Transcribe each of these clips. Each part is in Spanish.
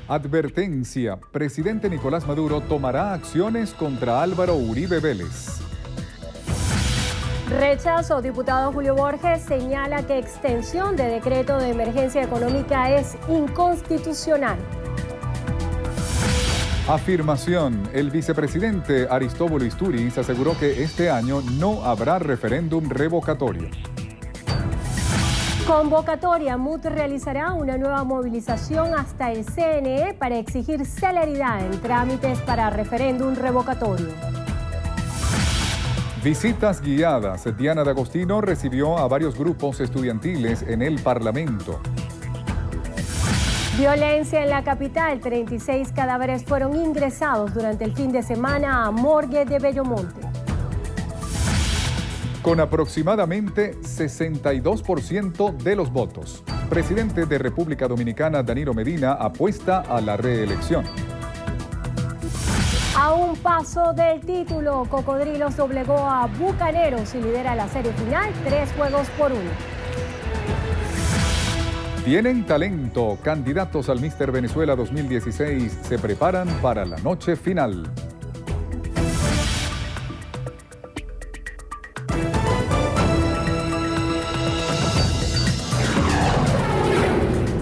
Advertencia: presidente Nicolás Maduro tomará acciones contra Álvaro Uribe Vélez. Rechazo. Diputado Julio Borges señala que extensión de decreto de emergencia económica es inconstitucional. Afirmación: el vicepresidente Aristóbulo Istúriz aseguró que este año no habrá referéndum revocatorio. Convocatoria. MUT realizará una nueva movilización hasta el CNE para exigir celeridad en trámites para referéndum revocatorio. Visitas guiadas. Diana D'Agostino recibió a varios grupos estudiantiles en el Parlamento. Violencia en la capital. 36 cadáveres fueron ingresados durante el fin de semana a morgue de Bellomonte. Con aproximadamente 62% de los votos, presidente de República Dominicana Danilo Medina apuesta a la reelección. A un paso del título, Cocodrilos doblegó a Bucaneros y lidera la serie final 3-1. Tienen talento. Candidatos al Mister Venezuela 2016 se preparan para la noche final.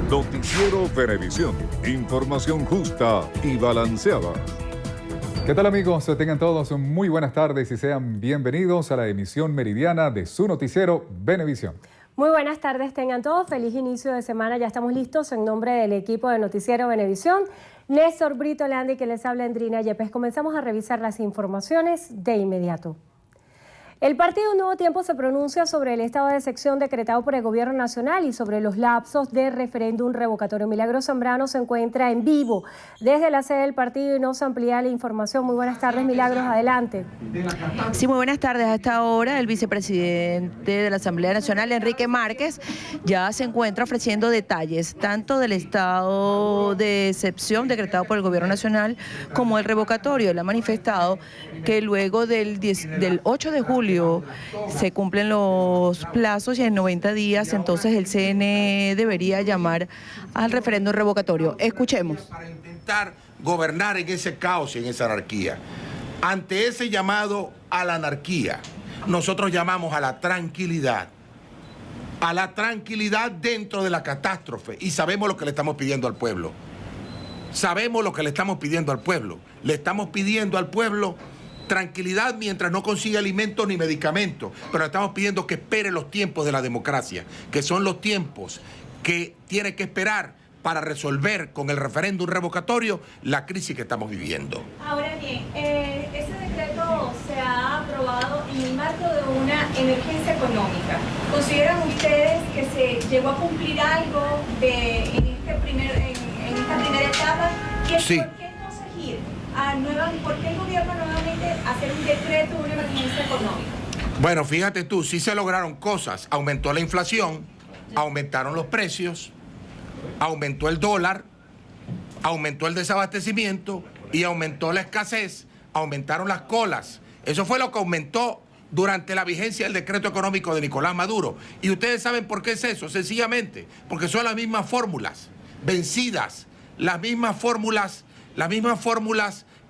Noticiero Venevisión. Información justa y balanceada. ¿Qué tal, amigos? Tengan todos muy buenas tardes y sean bienvenidos a la emisión meridiana de su noticiero Venevisión. Muy buenas tardes, tengan todos. Feliz inicio de semana. Ya estamos listos en nombre del equipo de Noticiero Venevisión. Néstor Brito Landi, que les habla, Andrina Yepes. Comenzamos a revisar las informaciones de inmediato. El partido Nuevo Tiempo se pronuncia sobre el estado de excepción decretado por el Gobierno Nacional y sobre los lapsos de referéndum revocatorio. Milagros Zambrano se encuentra en vivo desde la sede del partido y nos amplía la información. Muy buenas tardes, Milagros, adelante. Sí, muy buenas tardes. A esta hora el vicepresidente de la Asamblea Nacional, Enrique Márquez, ya se encuentra ofreciendo detalles tanto del estado de excepción decretado por el Gobierno Nacional como el revocatorio. Él ha manifestado que luego del 8 de julio se cumplen los plazos y en 90 días entonces el CNE debería llamar al referéndum revocatorio. Escuchemos. Para intentar gobernar en ese caos y en esa anarquía. Ante ese llamado a la anarquía, nosotros llamamos a la tranquilidad dentro de la catástrofe, y sabemos lo que le estamos pidiendo al pueblo. Sabemos lo que le estamos pidiendo al pueblo. Le estamos pidiendo al pueblo tranquilidad mientras no consigue alimentos ni medicamentos, pero le estamos pidiendo que espere los tiempos de la democracia, que son los tiempos que tiene que esperar para resolver con el referéndum revocatorio la crisis que estamos viviendo. Ahora bien, ese decreto se ha aprobado en el marco de una emergencia económica. ¿Consideran ustedes que se llegó a cumplir algo en esta primera etapa? ¿Y sí. ¿Por qué entonces ir por qué el gobierno nuevamente hacer un decreto de una emergencia económica? Bueno, fíjate tú, sí se lograron cosas. Aumentó la inflación, aumentaron los precios, aumentó el dólar, aumentó el desabastecimiento y aumentó la escasez, aumentaron las colas. Eso fue lo que aumentó durante la vigencia del decreto económico de Nicolás Maduro. Y ustedes saben por qué es eso, sencillamente, porque son las mismas fórmulas vencidas, las mismas fórmulas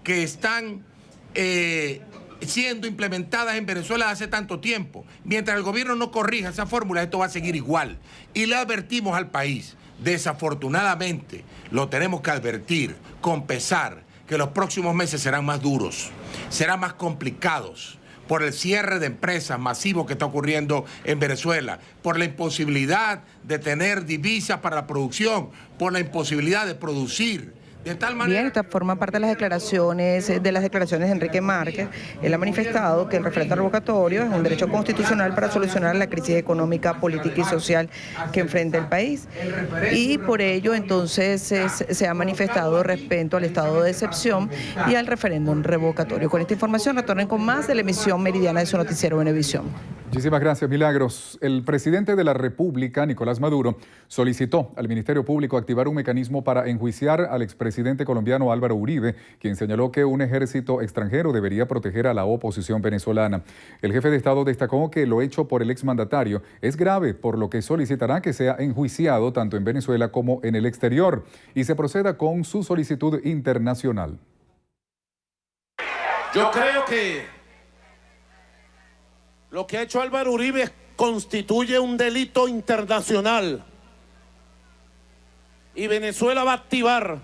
que están siendo implementadas en Venezuela hace tanto tiempo. Mientras el gobierno no corrija esa fórmula, esto va a seguir igual. Y le advertimos al país, desafortunadamente, lo tenemos que advertir con pesar, que los próximos meses serán más duros, serán más complicados, por el cierre de empresas masivo que está ocurriendo en Venezuela, por la imposibilidad de tener divisas para la producción, por la imposibilidad de producir. De tal manera... Bien, esta forma parte de las declaraciones de Enrique Márquez. Él ha manifestado que el referéndum revocatorio es un derecho constitucional para solucionar la crisis económica, política y social que enfrenta el país. Y por ello, entonces, se ha manifestado respecto al estado de excepción y al referéndum revocatorio. Con esta información retornen con más de la emisión meridiana de su noticiero Venevisión. Muchísimas gracias, Milagros. El presidente de la República, Nicolás Maduro, solicitó al Ministerio Público activar un mecanismo para enjuiciar al expresidente colombiano Álvaro Uribe, quien señaló que un ejército extranjero debería proteger a la oposición venezolana. El jefe de Estado destacó que lo hecho por el exmandatario es grave, por lo que solicitará que sea enjuiciado tanto en Venezuela como en el exterior y se proceda con su solicitud internacional. Yo creo que lo que ha hecho Álvaro Uribe constituye un delito internacional y Venezuela va a activar.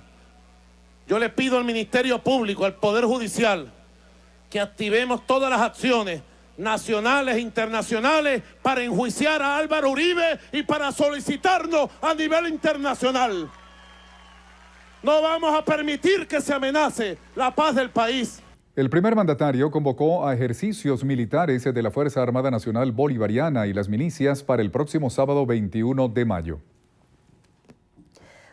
Yo le pido al Ministerio Público, al Poder Judicial, que activemos todas las acciones nacionales e internacionales para enjuiciar a Álvaro Uribe y para solicitarnos a nivel internacional. No vamos a permitir que se amenace la paz del país. El primer mandatario convocó a ejercicios militares de la Fuerza Armada Nacional Bolivariana y las milicias para el próximo sábado 21 de mayo.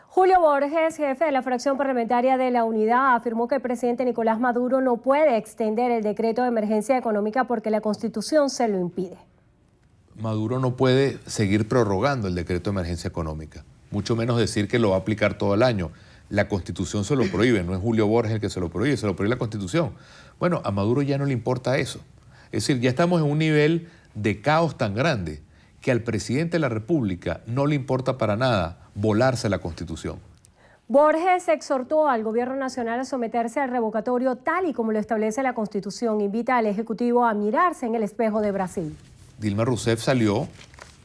Julio Borges, jefe de la fracción parlamentaria de la Unidad, afirmó que el presidente Nicolás Maduro no puede extender el decreto de emergencia económica porque la Constitución se lo impide. Maduro no puede seguir prorrogando el decreto de emergencia económica, mucho menos decir que lo va a aplicar todo el año. La Constitución se lo prohíbe, no es Julio Borges el que se lo prohíbe la Constitución. Bueno, a Maduro ya no le importa eso. Es decir, ya estamos en un nivel de caos tan grande que al presidente de la República no le importa para nada volarse la Constitución. Borges exhortó al Gobierno Nacional a someterse al revocatorio tal y como lo establece la Constitución. Invita al Ejecutivo a mirarse en el espejo de Brasil. Dilma Rousseff salió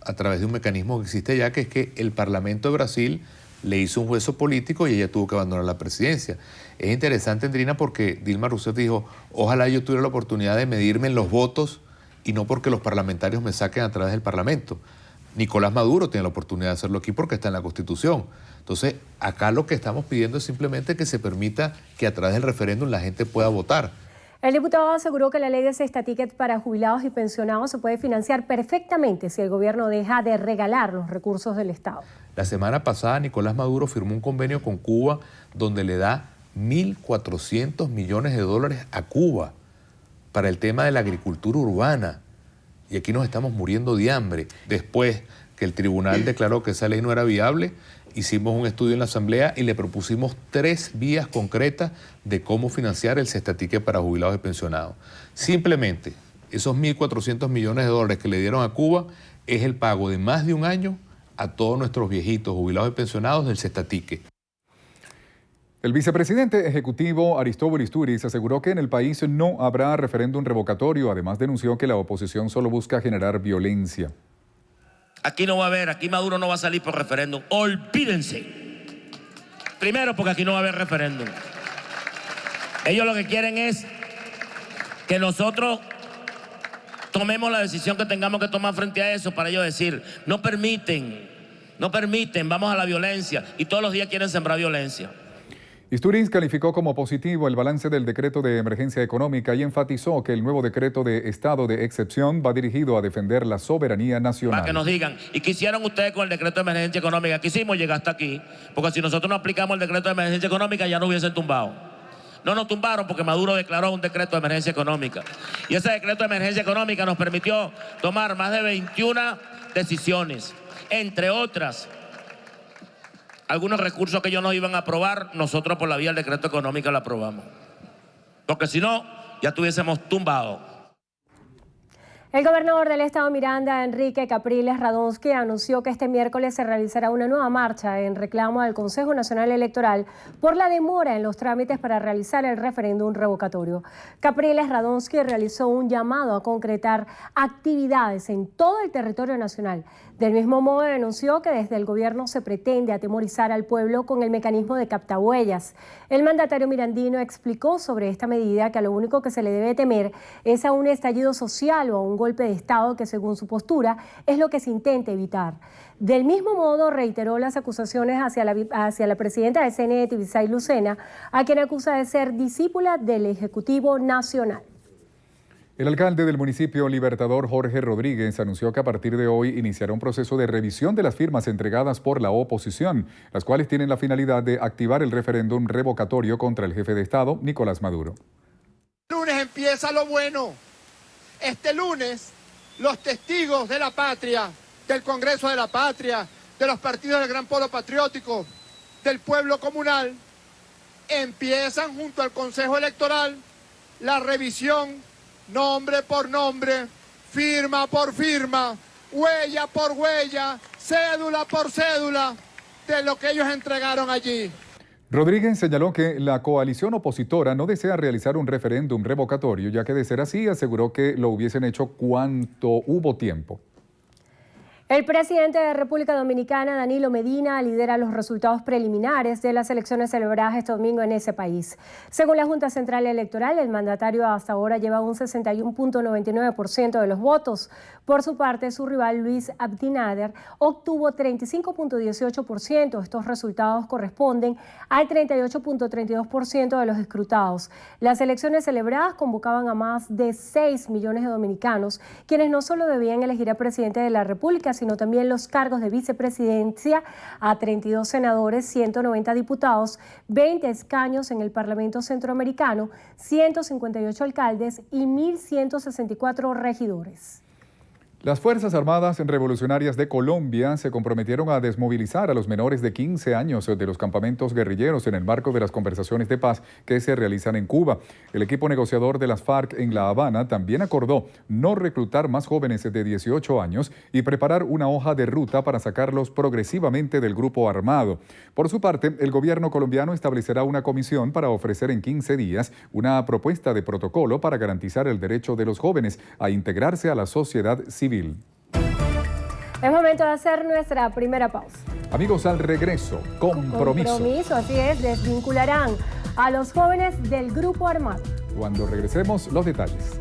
a través de un mecanismo que existe ya, que es que el Parlamento de Brasil le hizo un juicio político y ella tuvo que abandonar la presidencia. Es interesante, Andrina, porque Dilma Rousseff dijo, ojalá yo tuviera la oportunidad de medirme en los votos y no porque los parlamentarios me saquen a través del Parlamento. Nicolás Maduro tiene la oportunidad de hacerlo aquí porque está en la Constitución. Entonces, acá lo que estamos pidiendo es simplemente que se permita que a través del referéndum la gente pueda votar. El diputado aseguró que la ley de cesta ticket para jubilados y pensionados se puede financiar perfectamente si el gobierno deja de regalar los recursos del Estado. La semana pasada Nicolás Maduro firmó un convenio con Cuba donde le da 1.400 millones de dólares a Cuba para el tema de la agricultura urbana. Y aquí nos estamos muriendo de hambre. Después que el tribunal declaró que esa ley no era viable, hicimos un estudio en la Asamblea y le propusimos 3 vías concretas de cómo financiar el cesta ticket para jubilados y pensionados. Simplemente, esos 1.400 millones de dólares que le dieron a Cuba es el pago de más de un año a todos nuestros viejitos jubilados y pensionados del cesta ticket. El vicepresidente ejecutivo Aristóbulo Istúriz aseguró que en el país no habrá referéndum revocatorio. Además, denunció que la oposición solo busca generar violencia. Aquí no va a haber, aquí Maduro no va a salir por referéndum. Olvídense. Primero, porque aquí no va a haber referéndum. Ellos lo que quieren es que nosotros tomemos la decisión que tengamos que tomar frente a eso para ellos decir, no permiten, vamos a la violencia. Y todos los días quieren sembrar violencia. Istúriz calificó como positivo el balance del decreto de emergencia económica y enfatizó que el nuevo decreto de estado de excepción va dirigido a defender la soberanía nacional. Para que nos digan, ¿y qué hicieron ustedes con el decreto de emergencia económica? Quisimos llegar hasta aquí, porque si nosotros no aplicamos el decreto de emergencia económica ya no hubiesen tumbado. No nos tumbaron porque Maduro declaró un decreto de emergencia económica. Y ese decreto de emergencia económica nos permitió tomar más de 21 decisiones, entre otras algunos recursos que ellos no iban a aprobar, nosotros por la vía del decreto económico lo aprobamos. Porque si no, ya estuviésemos tumbados. El gobernador del estado Miranda, Enrique Capriles Radonsky, anunció que este miércoles se realizará una nueva marcha en reclamo al Consejo Nacional Electoral por la demora en los trámites para realizar el referéndum revocatorio. Capriles Radonsky realizó un llamado a concretar actividades en todo el territorio nacional. Del mismo modo, denunció que desde el gobierno se pretende atemorizar al pueblo con el mecanismo de captahuellas. El mandatario mirandino explicó sobre esta medida que a lo único que se le debe temer es a un estallido social o a un golpe de Estado que, según su postura, es lo que se intenta evitar. Del mismo modo, reiteró las acusaciones hacia la presidenta del CNE, Tibisay Lucena, a quien acusa de ser discípula del Ejecutivo Nacional. El alcalde del municipio Libertador, Jorge Rodríguez, anunció que a partir de hoy iniciará un proceso de revisión de las firmas entregadas por la oposición, las cuales tienen la finalidad de activar el referéndum revocatorio contra el jefe de Estado, Nicolás Maduro. El lunes empieza lo bueno. Este lunes los testigos de la patria, del Congreso de la Patria, de los partidos del Gran Polo Patriótico, del pueblo comunal, empiezan junto al Consejo Electoral la revisión nombre por nombre, firma por firma, huella por huella, cédula por cédula de lo que ellos entregaron allí. Rodríguez señaló que la coalición opositora no desea realizar un referéndum revocatorio, ya que de ser así aseguró que lo hubiesen hecho cuanto hubo tiempo. El presidente de República Dominicana, Danilo Medina, lidera los resultados preliminares de las elecciones celebradas este domingo en ese país. Según la Junta Central Electoral, el mandatario hasta ahora lleva un 61.99% de los votos. Por su parte, su rival Luis Abinader obtuvo 35.18%. Estos resultados corresponden al 38.32% de los escrutados. Las elecciones celebradas convocaban a más de 6 millones de dominicanos, quienes no solo debían elegir al presidente de la República, sino también los cargos de vicepresidencia, a 32 senadores, 190 diputados, 20 escaños en el Parlamento Centroamericano, 158 alcaldes y 1.164 regidores. Las Fuerzas Armadas Revolucionarias de Colombia se comprometieron a desmovilizar a los menores de 15 años de los campamentos guerrilleros en el marco de las conversaciones de paz que se realizan en Cuba. El equipo negociador de las FARC en La Habana también acordó no reclutar más jóvenes de 18 años y preparar una hoja de ruta para sacarlos progresivamente del grupo armado. Por su parte, el gobierno colombiano establecerá una comisión para ofrecer en 15 días una propuesta de protocolo para garantizar el derecho de los jóvenes a integrarse a la sociedad civil. Es momento de hacer nuestra primera pausa. Amigos, al regreso, compromiso. Así es, desvincularán a los jóvenes del grupo armado. Cuando regresemos, los detalles.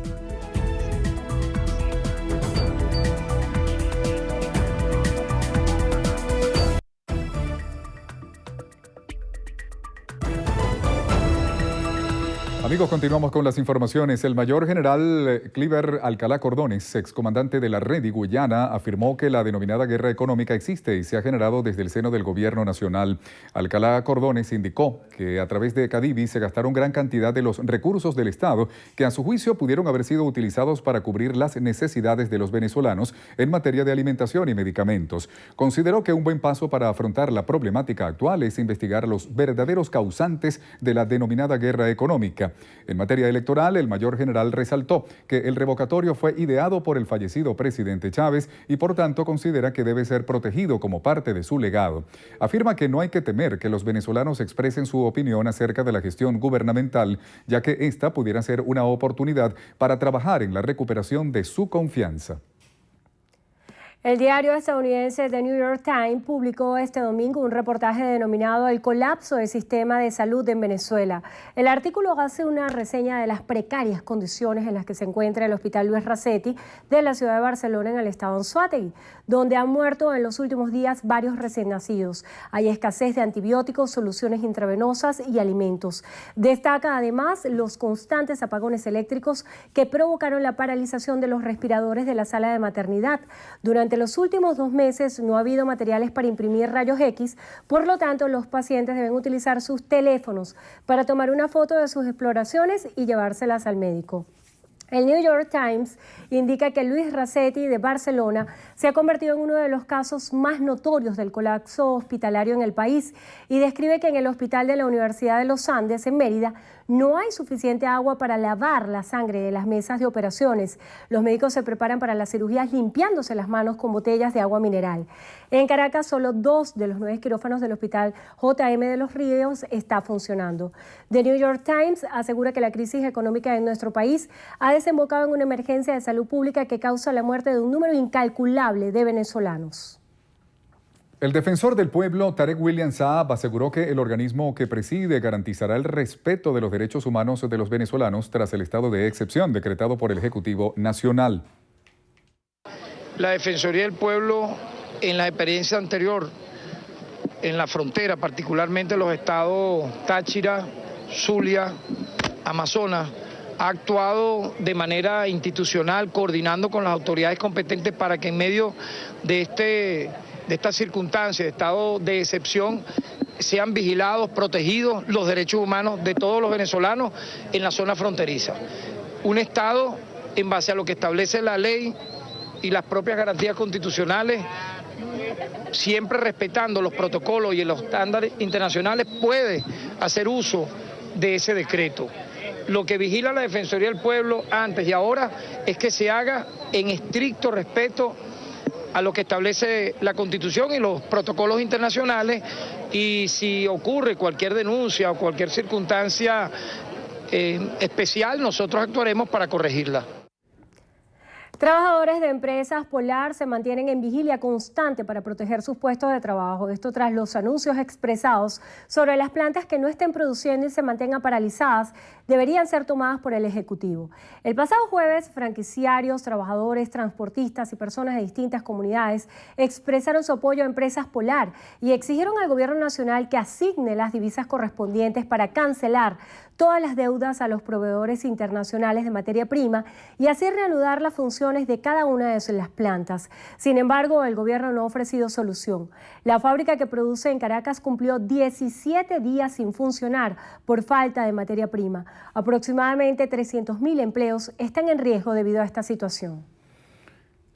Amigos, continuamos con las informaciones. El mayor general Cliver Alcalá Cordones, excomandante de la Red Guyana, afirmó que la denominada guerra económica existe y se ha generado desde el seno del gobierno nacional. Alcalá Cordones indicó que a través de Cadivi se gastaron gran cantidad de los recursos del Estado que a su juicio pudieron haber sido utilizados para cubrir las necesidades de los venezolanos en materia de alimentación y medicamentos. Consideró que un buen paso para afrontar la problemática actual es investigar los verdaderos causantes de la denominada guerra económica. En materia electoral, el mayor general resaltó que el revocatorio fue ideado por el fallecido presidente Chávez y por tanto considera que debe ser protegido como parte de su legado. Afirma que no hay que temer que los venezolanos expresen su opinión acerca de la gestión gubernamental, ya que esta pudiera ser una oportunidad para trabajar en la recuperación de su confianza. El diario estadounidense The New York Times publicó este domingo un reportaje denominado El colapso del sistema de salud en Venezuela. El artículo hace una reseña de las precarias condiciones en las que se encuentra el Hospital Luis Racetti de la ciudad de Barcelona, en el estado Anzoátegui, donde han muerto en los últimos días varios recién nacidos. Hay escasez de antibióticos, soluciones intravenosas y alimentos. Destaca además los constantes apagones eléctricos que provocaron la paralización de los respiradores de la sala de maternidad. Durante los últimos 2 meses no ha habido materiales para imprimir rayos X, por lo tanto los pacientes deben utilizar sus teléfonos para tomar una foto de sus exploraciones y llevárselas al médico. El New York Times indica que Luis Racetti de Barcelona se ha convertido en uno de los casos más notorios del colapso hospitalario en el país y describe que en el hospital de la Universidad de los Andes, en Mérida, no hay suficiente agua para lavar la sangre de las mesas de operaciones. Los médicos se preparan para las cirugías limpiándose las manos con botellas de agua mineral. En Caracas, solo 2 de los 9 quirófanos del Hospital J.M. de los Ríos está funcionando. The New York Times asegura que la crisis económica en nuestro país ha desembocado en una emergencia de salud pública que causa la muerte de un número incalculable de venezolanos. El defensor del pueblo, Tarek William Saab, aseguró que el organismo que preside garantizará el respeto de los derechos humanos de los venezolanos tras el estado de excepción decretado por el Ejecutivo Nacional. La Defensoría del Pueblo, en la experiencia anterior, en la frontera, particularmente los estados Táchira, Zulia, Amazonas, ha actuado de manera institucional, coordinando con las autoridades competentes para que en medio de esta circunstancia, de estado de excepción, sean vigilados, protegidos los derechos humanos de todos los venezolanos en la zona fronteriza. Un Estado, en base a lo que establece la ley, y las propias garantías constitucionales, siempre respetando los protocolos y los estándares internacionales, puede hacer uso de ese decreto. Lo que vigila la Defensoría del Pueblo antes y ahora es que se haga en estricto respeto a lo que establece la Constitución y los protocolos internacionales, y si ocurre cualquier denuncia o cualquier circunstancia especial, nosotros actuaremos para corregirla. Trabajadores de empresas Polar se mantienen en vigilia constante para proteger sus puestos de trabajo. Esto tras los anuncios expresados sobre las plantas que no estén produciendo y se mantengan paralizadas deberían ser tomadas por el Ejecutivo. El pasado jueves, franquiciarios, trabajadores, transportistas y personas de distintas comunidades expresaron su apoyo a Empresas Polar y exigieron al Gobierno Nacional que asigne las divisas correspondientes para cancelar todas las deudas a los proveedores internacionales de materia prima y así reanudar las funciones de cada una de las plantas. Sin embargo, el gobierno no ha ofrecido solución. La fábrica que produce en Caracas cumplió 17 días sin funcionar por falta de materia prima. Aproximadamente 300.000 empleos están en riesgo debido a esta situación.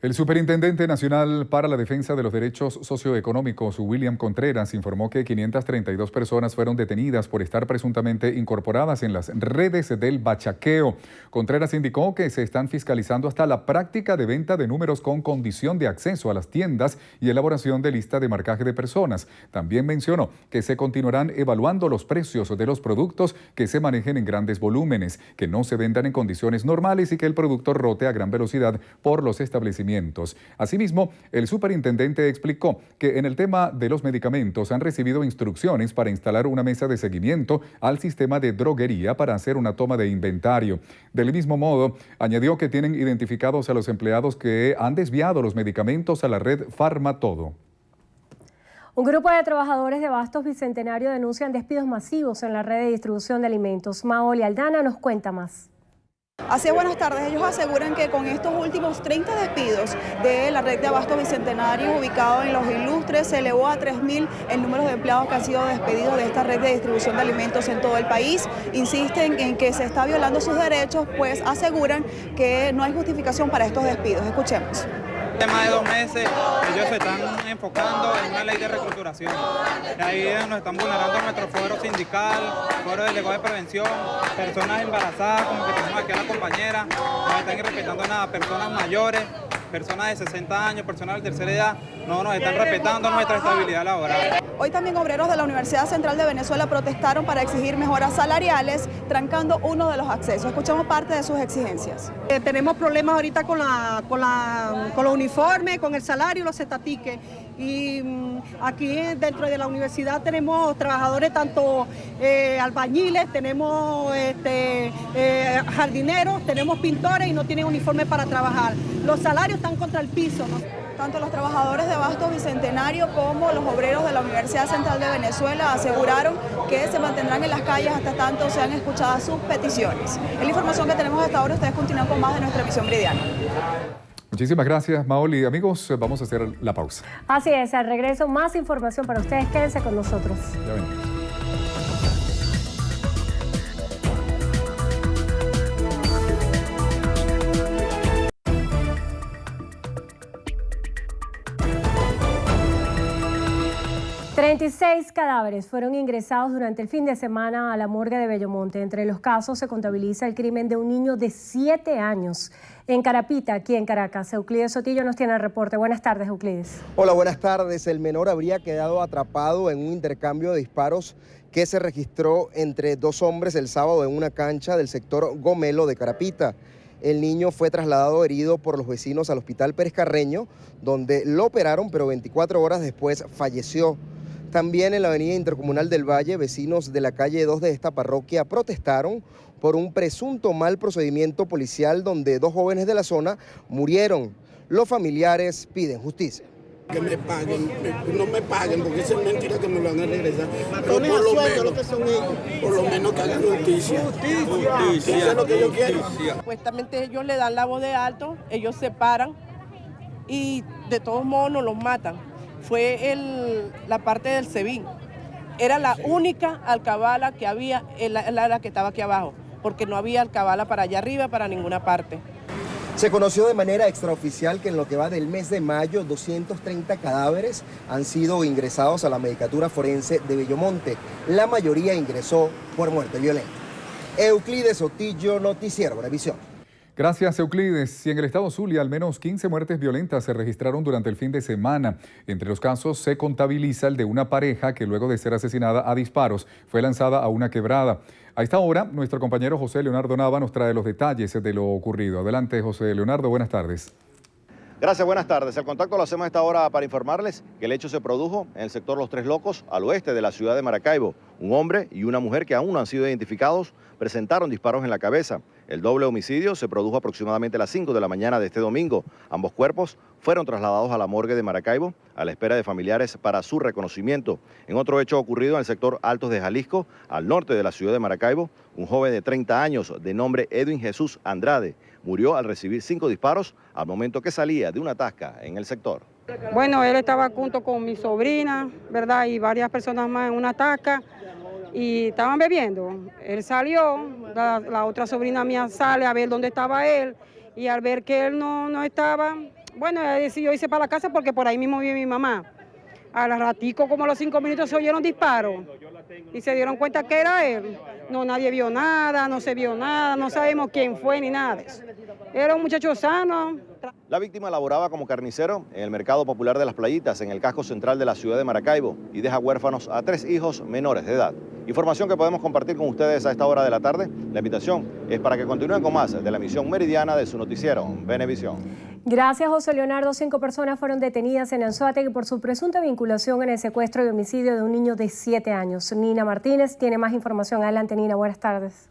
El Superintendente Nacional para la Defensa de los Derechos Socioeconómicos, William Contreras, informó que 532 personas fueron detenidas por estar presuntamente incorporadas en las redes del bachaqueo. Contreras indicó que se están fiscalizando hasta la práctica de venta de números con condición de acceso a las tiendas y elaboración de lista de marcaje de personas. También mencionó que se continuarán evaluando los precios de los productos que se manejen en grandes volúmenes, que no se vendan en condiciones normales y que el producto rote a gran velocidad por los establecimientos. Asimismo, el superintendente explicó que en el tema de los medicamentos han recibido instrucciones para instalar una mesa de seguimiento al sistema de droguería para hacer una toma de inventario. Del mismo modo, añadió que tienen identificados a los empleados que han desviado los medicamentos a la red Farmatodo. Un grupo de trabajadores de Abastos Bicentenario denuncian despidos masivos en la red de distribución de alimentos. Maoli Aldana nos cuenta más. Así es, buenas tardes. Ellos aseguran que con estos últimos 30 despidos de la red de Abastos Bicentenario ubicado en Los Ilustres se elevó a 3.000 el número de empleados que han sido despedidos de esta red de distribución de alimentos en todo el país. Insisten en que se está violando sus derechos, pues aseguran que no hay justificación para estos despidos. Escuchemos. Más de 2 meses ellos se están enfocando en una ley de reestructuración. Y ahí nos están vulnerando nuestro fuero sindical, fuero delegado de prevención, personas embarazadas, como que tenemos aquí a la compañera, no están respetando nada, personas mayores, personas de 60 años, personas de tercera edad, no nos están respetando nuestra estabilidad laboral. Hoy también obreros de la Universidad Central de Venezuela protestaron para exigir mejoras salariales, trancando uno de los accesos. Escuchamos parte de sus exigencias. Tenemos problemas ahorita con los uniformes, con el salario y los cetatiques. Y aquí dentro de la universidad tenemos trabajadores, tanto albañiles, tenemos jardineros, tenemos pintores y no tienen uniforme para trabajar. Los salarios están contra el piso, ¿no? Tanto los trabajadores de Abastos Bicentenario como los obreros de la Universidad Central de Venezuela aseguraron que se mantendrán en las calles hasta tanto sean escuchadas sus peticiones. Es la información que tenemos hasta ahora. Ustedes continúan con más de nuestra emisión meridiana. Muchísimas gracias, Maoli. Amigos, vamos a hacer la pausa. Así es, al regreso más información para ustedes. Quédense con nosotros. Ya venimos. $36 cadáveres fueron ingresados durante el fin de semana a la morgue de Bellomonte. Entre los casos se contabiliza el crimen de un niño de 7 años en Carapita, aquí en Caracas. Euclides Sotillo nos tiene el reporte. Buenas tardes, Euclides. Hola, buenas tardes. El menor habría quedado atrapado en un intercambio de disparos que se registró entre 2 hombres el sábado en una cancha del sector Gomelo de Carapita. El niño fue trasladado herido por los vecinos al Hospital Pérez Carreño, donde lo operaron, pero 24 horas después falleció. También en la avenida Intercomunal del Valle, vecinos de la calle 2 de esta parroquia protestaron por un presunto mal procedimiento policial donde 2 jóvenes de la zona murieron. Los familiares piden justicia. Que me paguen, no me paguen porque es mentira que me lo van a regresar. Pero por lo menos que hagan justicia. Justicia. Eso es lo que yo quiero. Supuestamente ellos le dan la voz de alto, ellos se paran y de todos modos nos los matan. Fue la parte del SEBIN. Era la única alcabala que había en la que estaba aquí abajo, porque no había alcabala para allá arriba, para ninguna parte. Se conoció de manera extraoficial que en lo que va del mes de mayo, 230 cadáveres han sido ingresados a la Medicatura Forense de Bellomonte. La mayoría ingresó por muerte violenta. Euclides Sotillo, Noticiero Venevisión. Gracias, Euclides. Y en el estado Zulia, al menos 15 muertes violentas se registraron durante el fin de semana. Entre los casos se contabiliza el de una pareja que luego de ser asesinada a disparos fue lanzada a una quebrada. A esta hora, nuestro compañero José Leonardo Nava nos trae los detalles de lo ocurrido. Adelante, José Leonardo, buenas tardes. Gracias, buenas tardes. El contacto lo hacemos a esta hora para informarles que el hecho se produjo en el sector Los Tres Locos, al oeste de la ciudad de Maracaibo. Un hombre y una mujer que aún no han sido identificados presentaron disparos en la cabeza. El doble homicidio se produjo aproximadamente a las 5 de la mañana de este domingo. Ambos cuerpos fueron trasladados a la morgue de Maracaibo a la espera de familiares para su reconocimiento. En otro hecho ocurrido en el sector Altos de Jalisco, al norte de la ciudad de Maracaibo, un joven de 30 años de nombre Edwin Jesús Andrade murió al recibir 5 disparos al momento que salía de una tasca en el sector. Bueno, él estaba junto con mi sobrina, ¿verdad? Y varias personas más en una tasca y estaban bebiendo. Él salió, la otra sobrina mía sale a ver dónde estaba él y al ver que él no estaba, bueno, ella decidió irse para la casa porque por ahí mismo vive mi mamá. Al ratico, como a los 5 minutos, se oyeron disparos y se dieron cuenta que era él. No, nadie vio nada, no se vio nada, no sabemos quién fue ni nada de eso. Era un muchacho sano. La víctima laboraba como carnicero en el Mercado Popular de las Playitas, en el casco central de la ciudad de Maracaibo, y deja huérfanos a 3 hijos menores de edad. Información que podemos compartir con ustedes a esta hora de la tarde. La invitación es para que continúen con más de la emisión meridiana de su noticiero Venevisión. Gracias, José Leonardo. 5 personas fueron detenidas en Anzoátegui por su presunta vinculación en el secuestro y homicidio de un niño de 7 años. Nina Martínez tiene más información. Adelante, Nina. Buenas tardes.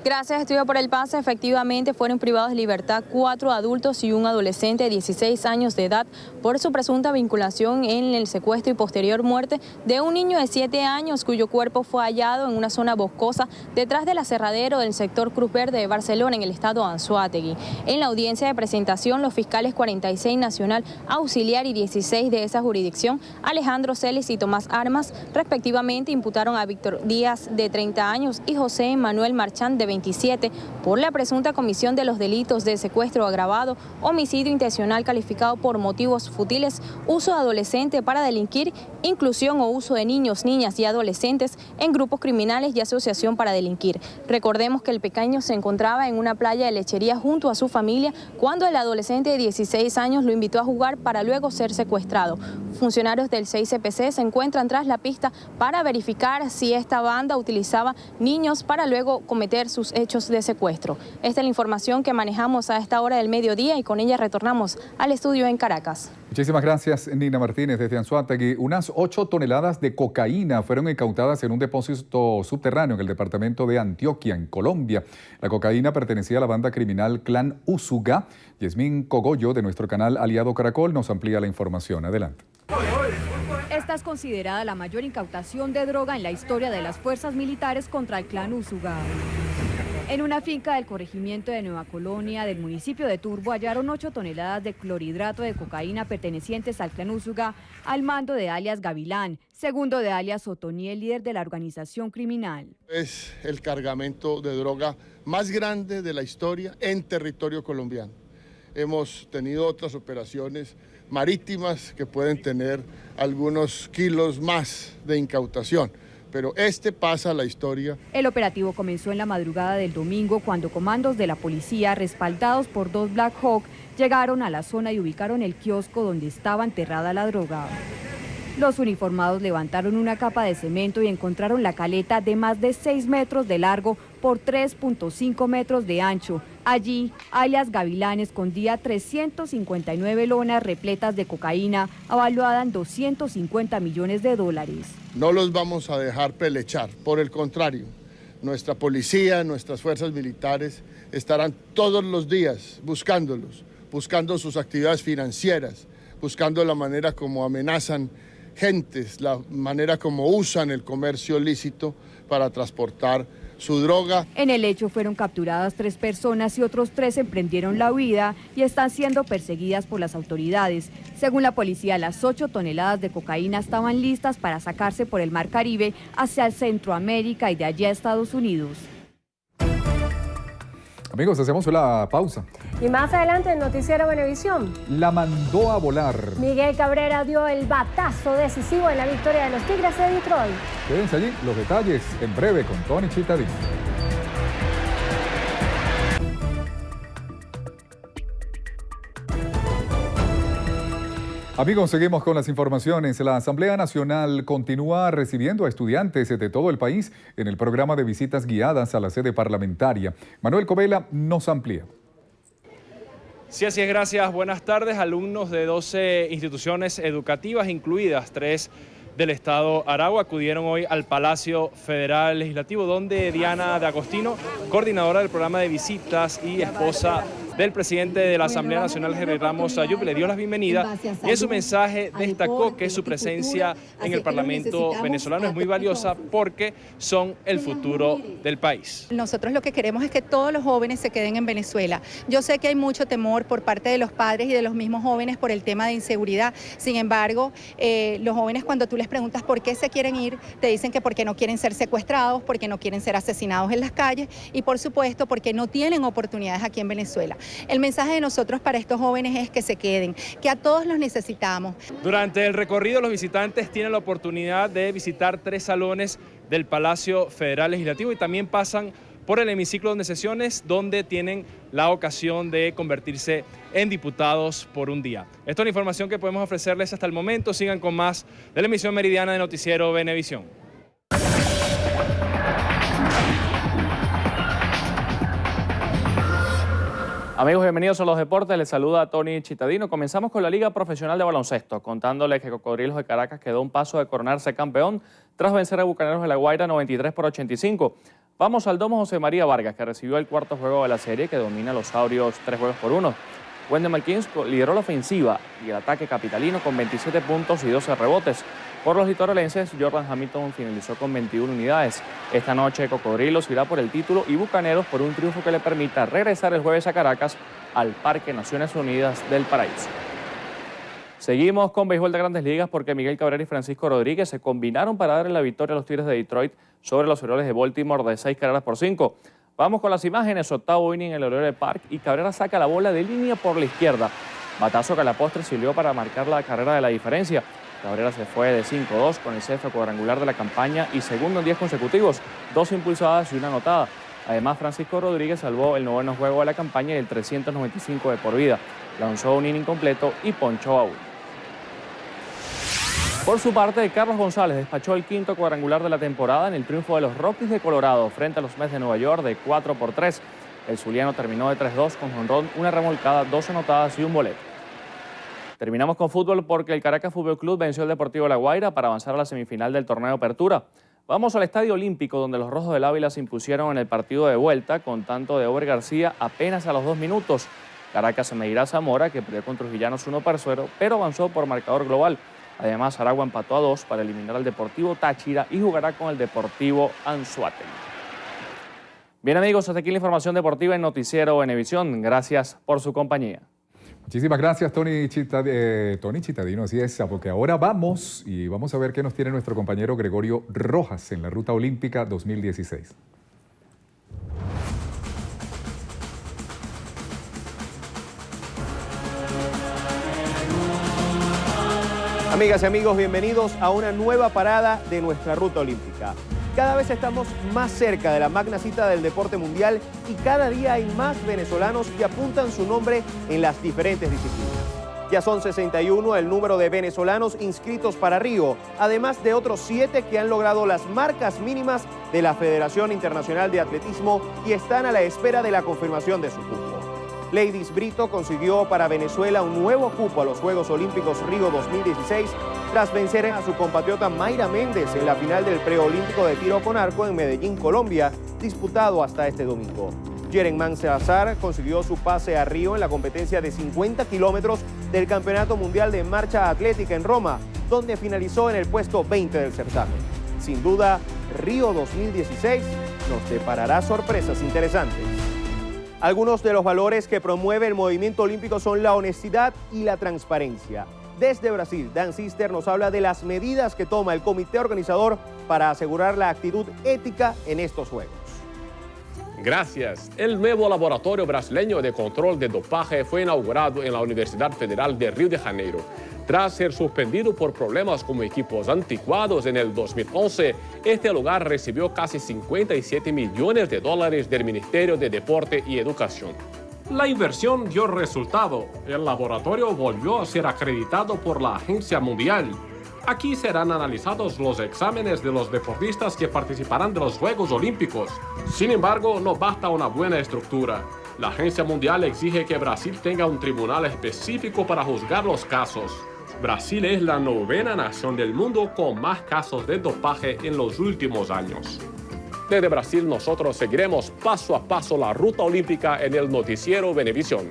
Gracias, Estudio, por el pase. Efectivamente, fueron privados de libertad 4 adultos y un adolescente de 16 años de edad por su presunta vinculación en el secuestro y posterior muerte de un niño de 7 años cuyo cuerpo fue hallado en una zona boscosa detrás del aserradero del sector Cruz Verde de Barcelona, en el estado de Anzoátegui. En la audiencia de presentación, los fiscales 46 Nacional Auxiliar y 16 de esa jurisdicción, Alejandro Celis y Tomás Armas, respectivamente, imputaron a Víctor Díaz, de 30 años, y José Manuel Marchán, de 27, por la presunta comisión de los delitos de secuestro agravado, homicidio intencional calificado por motivos futiles, uso de adolescente para delinquir, inclusión o uso de niños, niñas y adolescentes en grupos criminales y asociación para delinquir. Recordemos que el pequeño se encontraba en una playa de lechería junto a su familia cuando el adolescente de 16 años lo invitó a jugar para luego ser secuestrado. Funcionarios del CICPC se encuentran tras la pista para verificar si esta banda utilizaba niños para luego cometer sus hechos de secuestro. Esta es la información que manejamos a esta hora del mediodía y con ella retornamos al estudio en Caracas. Muchísimas gracias, Nina Martínez, desde Anzoátegui. Unas 8 toneladas de cocaína fueron incautadas en un depósito subterráneo en el departamento de Antioquia, en Colombia. La cocaína pertenecía a la banda criminal Clan Usuga. Yasmín Cogollo, de nuestro canal aliado Caracol, nos amplía la información. Adelante. Esta es considerada la mayor incautación de droga en la historia de las fuerzas militares contra el Clan Usuga. En una finca del corregimiento de Nueva Colonia del municipio de Turbo hallaron 8 toneladas de clorhidrato de cocaína pertenecientes al Clan Usuga, al mando de alias Gavilán, segundo de alias Otoniel, líder de la organización criminal. Es el cargamento de droga más grande de la historia en territorio colombiano. Hemos tenido otras operaciones marítimas que pueden tener algunos kilos más de incautación, pero este pasa a la historia. El operativo comenzó en la madrugada del domingo cuando comandos de la policía, respaldados por 2 Black Hawk, llegaron a la zona y ubicaron el kiosco donde estaba enterrada la droga. Los uniformados levantaron una capa de cemento y encontraron la caleta de más de 6 metros de largo por 3.5 metros de ancho. Allí, alias Gavilán escondía 359 lonas repletas de cocaína, avaluada en $250 millones. No los vamos a dejar pelechar, por el contrario, nuestra policía, nuestras fuerzas militares estarán todos los días buscándolos, buscando sus actividades financieras, buscando la manera como amenazan gentes, la manera como usan el comercio ilícito para transportar su droga. En el hecho fueron capturadas 3 personas y otros 3 emprendieron la huida y están siendo perseguidas por las autoridades. Según la policía, las 8 toneladas de cocaína estaban listas para sacarse por el Mar Caribe hacia Centroamérica y de allí a Estados Unidos. Amigos, hacemos la pausa. Y más adelante en Noticiero Venevisión. La mandó a volar. Miguel Cabrera dio el batazo decisivo en la victoria de los Tigres de Detroit. Quédense allí, los detalles en breve con Tony Chitadino. Amigos, seguimos con las informaciones. La Asamblea Nacional continúa recibiendo a estudiantes de todo el país en el programa de visitas guiadas a la sede parlamentaria. Manuel Covela nos amplía. Sí, así es, gracias. Buenas tardes. Alumnos de 12 instituciones educativas, incluidas 3 del Estado Aragua, acudieron hoy al Palacio Federal Legislativo, donde Diana de Agostino, coordinadora del programa de visitas y esposa del presidente de la Asamblea Nacional, Jerry Ramos Ayub, le dio la bienvenida y en su mensaje destacó que su presencia en el Parlamento venezolano es muy valiosa porque son el futuro del país. Nosotros lo que queremos es que todos los jóvenes se queden en Venezuela. Yo sé que hay mucho temor por parte de los padres y de los mismos jóvenes por el tema de inseguridad. Sin embargo, los jóvenes, cuando tú les preguntas por qué se quieren ir, te dicen que porque no quieren ser secuestrados, porque no quieren ser asesinados en las calles y, por supuesto, porque no tienen oportunidades aquí en Venezuela. El mensaje de nosotros para estos jóvenes es que se queden, que a todos los necesitamos. Durante el recorrido, los visitantes tienen la oportunidad de visitar 3 salones del Palacio Federal Legislativo y también pasan por el hemiciclo de sesiones, donde tienen la ocasión de convertirse en diputados por un día. Esta es la información que podemos ofrecerles hasta el momento. Sigan con más de la emisión meridiana de Noticiero Venevisión. Amigos, bienvenidos a los deportes. Les saluda Tony Chitadino. Comenzamos con la Liga Profesional de Baloncesto, contándole que Cocodrilos de Caracas quedó a un paso de coronarse campeón tras vencer a Bucaneros de La Guaira 93-85. Vamos al Domo José María Vargas, que recibió el cuarto juego de la serie, que domina a los Saurios 3-1. Wendell Malkins lideró la ofensiva y el ataque capitalino con 27 puntos y 12 rebotes. Por los litorelenses, Jordan Hamilton finalizó con 21 unidades. Esta noche Cocodrilos irá por el título y Bucaneros por un triunfo que le permita regresar el jueves a Caracas al Parque Naciones Unidas del Paraíso. Seguimos con béisbol de Grandes Ligas porque Miguel Cabrera y Francisco Rodríguez se combinaron para darle la victoria a los Tigres de Detroit sobre los Orioles de Baltimore de 6-5. Vamos con las imágenes. Octavo inning en el Oriole Park y Cabrera saca la bola de línea por la izquierda. Batazo que a la postre sirvió para marcar la carrera de la diferencia. Cabrera se fue de 5-2 con el sexto cuadrangular de la campaña y segundo en 10 consecutivos, 2 impulsadas y 1 anotada. Además, Francisco Rodríguez salvó el noveno juego de la campaña y el 395 de por vida. Lanzó un inning completo y ponchó a 1. Por su parte, Carlos González despachó el quinto cuadrangular de la temporada en el triunfo de los Rockies de Colorado frente a los Mets de Nueva York de 4-3. El zuliano terminó de 3-2 con jonrón, una remolcada, 2 anotadas y un boleto. Terminamos con fútbol porque el Caracas Fútbol Club venció al Deportivo La Guaira para avanzar a la semifinal del torneo Apertura. Vamos al Estadio Olímpico, donde los Rojos del Ávila se impusieron en el partido de vuelta con tanto de Ober García apenas a los 2 minutos. Caracas se medirá a Zamora, que perdió con Trujillanos 1-0, pero avanzó por marcador global. Además, Aragua empató a 2 para eliminar al Deportivo Táchira y jugará con el Deportivo Anzoátegui. Bien, amigos, hasta aquí la información deportiva en Noticiero Venevisión. Gracias por su compañía. Muchísimas gracias, Tony Chitadino, así es, porque ahora vamos a ver qué nos tiene nuestro compañero Gregorio Rojas en la Ruta Olímpica 2016. Amigas y amigos, bienvenidos a una nueva parada de nuestra Ruta Olímpica. Cada vez estamos más cerca de la magna cita del deporte mundial y cada día hay más venezolanos que apuntan su nombre en las diferentes disciplinas. Ya son 61 el número de venezolanos inscritos para Río, además de otros 7 que han logrado las marcas mínimas de la Federación Internacional de Atletismo y están a la espera de la confirmación de su cupo. Ladies Brito consiguió para Venezuela un nuevo cupo a los Juegos Olímpicos Río 2016 tras vencer a su compatriota Mayra Méndez en la final del preolímpico de tiro con arco en Medellín, Colombia, disputado hasta este domingo. Yerenman Salazar consiguió su pase a Río en la competencia de 50 kilómetros del Campeonato Mundial de Marcha Atlética en Roma, donde finalizó en el puesto 20 del certamen. Sin duda, Río 2016 nos deparará sorpresas interesantes. Algunos de los valores que promueve el movimiento olímpico son la honestidad y la transparencia. Desde Brasil, Dan Sister nos habla de las medidas que toma el comité organizador para asegurar la actitud ética en estos Juegos. Gracias. El nuevo laboratorio brasileño de control de dopaje fue inaugurado en la Universidad Federal de Río de Janeiro. Tras ser suspendido por problemas como equipos anticuados en el 2011, este lugar recibió casi 57 millones de dólares del Ministerio de Deporte y Educación. La inversión dio resultado. El laboratorio volvió a ser acreditado por la Agencia Mundial. Aquí serán analizados los exámenes de los deportistas que participarán de los Juegos Olímpicos. Sin embargo, no basta una buena estructura. La Agencia Mundial exige que Brasil tenga un tribunal específico para juzgar los casos. Brasil es la 9ª nación del mundo con más casos de dopaje en los últimos años. Desde Brasil nosotros seguiremos paso a paso la ruta olímpica en el noticiero Venevisión.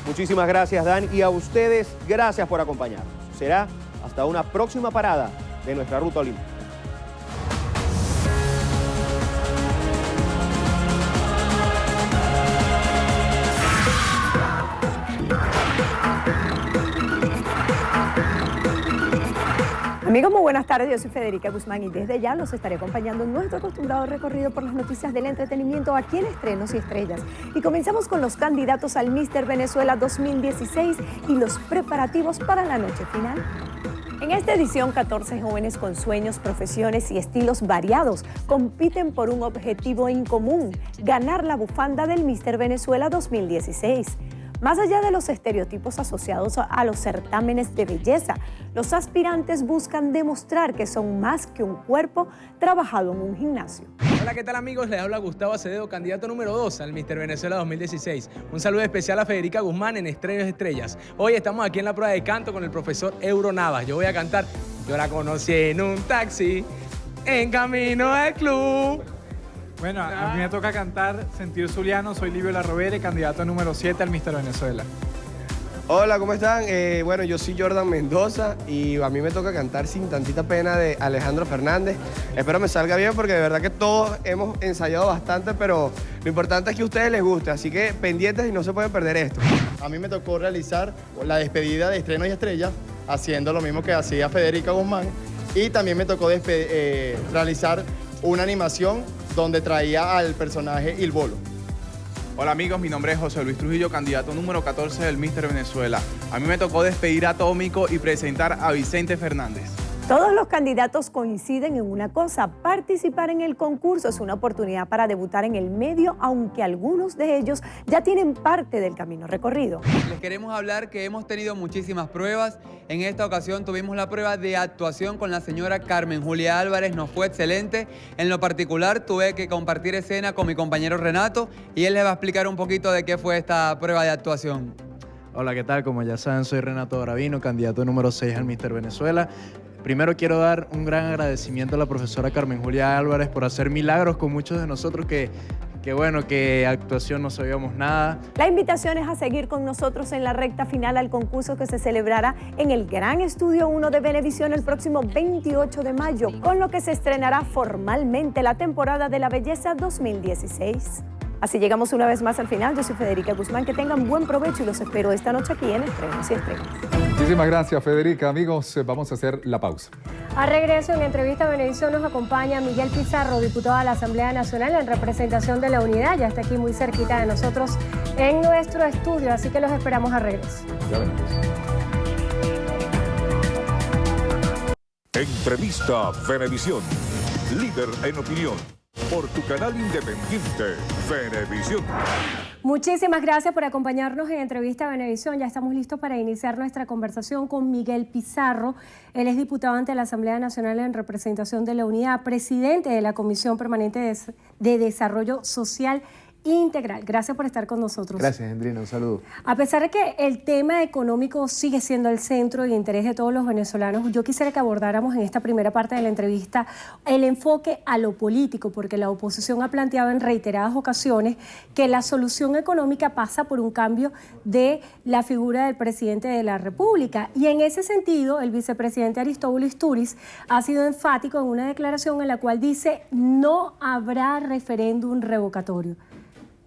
Muchísimas gracias, Dan, y a ustedes, gracias por acompañarnos. Será hasta una próxima parada de nuestra ruta olímpica. Amigos, muy buenas tardes, yo soy Federica Guzmán y desde ya los estaré acompañando en nuestro acostumbrado recorrido por las noticias del entretenimiento aquí en Estrenos y Estrellas. Y comenzamos con los candidatos al Mister Venezuela 2016 y los preparativos para la noche final. En esta edición, 14 jóvenes con sueños, profesiones y estilos variados compiten por un objetivo en común: ganar la bufanda del Mister Venezuela 2016. Más allá de los estereotipos asociados a los certámenes de belleza, los aspirantes buscan demostrar que son más que un cuerpo trabajado en un gimnasio. Hola, ¿qué tal amigos? Les habla Gustavo Acevedo, candidato número 2 al Mister Venezuela 2016. Un saludo especial a Federica Guzmán en Estrenos y Estrellas. Hoy estamos aquí en la prueba de canto con el profesor Euro Navas. Yo voy a cantar Yo la conocí en un taxi, en camino al club. Bueno, a mí me toca cantar Sentir Zuliano, soy Livio Larrovere, candidato número 7 al Mister Venezuela. Hola, ¿cómo están? Bueno, yo soy Jordan Mendoza y a mí me toca cantar Sin Tantita Pena de Alejandro Fernández. Espero me salga bien porque de verdad que todos hemos ensayado bastante, pero lo importante es que a ustedes les guste, así que pendientes y no se pueden perder esto. A mí me tocó realizar la despedida de Estrenos y Estrellas, haciendo lo mismo que hacía Federica Guzmán, y también me tocó realizar una animación donde traía al personaje Il Bolo. Hola amigos, mi nombre es José Luis Trujillo, candidato número 14 del Mister Venezuela. A mí me tocó despedir a Atómico y presentar a Vicente Fernández. Todos los candidatos coinciden en una cosa: participar en el concurso es una oportunidad para debutar en el medio, aunque algunos de ellos ya tienen parte del camino recorrido. Les queremos hablar que hemos tenido muchísimas pruebas. En esta ocasión tuvimos la prueba de actuación con la señora Carmen Julia Álvarez, nos fue excelente. En lo particular tuve que compartir escena con mi compañero Renato y él les va a explicar un poquito de qué fue esta prueba de actuación. Hola, ¿qué tal? Como ya saben, soy Renato Gravino, candidato número 6 al Mister Venezuela. Primero quiero dar un gran agradecimiento a la profesora Carmen Julia Álvarez por hacer milagros con muchos de nosotros que actuación no sabíamos nada. La invitación es a seguir con nosotros en la recta final al concurso que se celebrará en el Gran Estudio 1 de Venevisión el próximo 28 de mayo, con lo que se estrenará formalmente la temporada de la belleza 2016. Así llegamos una vez más al final. Yo soy Federica Guzmán. Que tengan buen provecho y los espero esta noche aquí en Estrenos y Estrellas. Muchísimas gracias, Federica. Amigos, vamos a hacer la pausa. A regreso, en entrevista a Venevisión nos acompaña Miguel Pizarro, diputado de la Asamblea Nacional en representación de la Unidad. Ya está aquí muy cerquita de nosotros en nuestro estudio, así que los esperamos a regreso. Ya veremos. Entrevista Venevisión, líder en opinión. Por tu canal independiente, Venevisión. Muchísimas gracias por acompañarnos en Entrevista Venevisión. Ya estamos listos para iniciar nuestra conversación con Miguel Pizarro. Él es diputado ante la Asamblea Nacional en representación de la Unidad, presidente de la Comisión Permanente de Desarrollo Social Integral. Gracias por estar con nosotros. Gracias, Endrina. Un saludo. A pesar de que el tema económico sigue siendo el centro de interés de todos los venezolanos, yo quisiera que abordáramos en esta primera parte de la entrevista el enfoque a lo político, porque la oposición ha planteado en reiteradas ocasiones que la solución económica pasa por un cambio de la figura del presidente de la República. Y en ese sentido, el vicepresidente Aristóbulo Istúriz ha sido enfático en una declaración en la cual dice: no habrá referéndum revocatorio.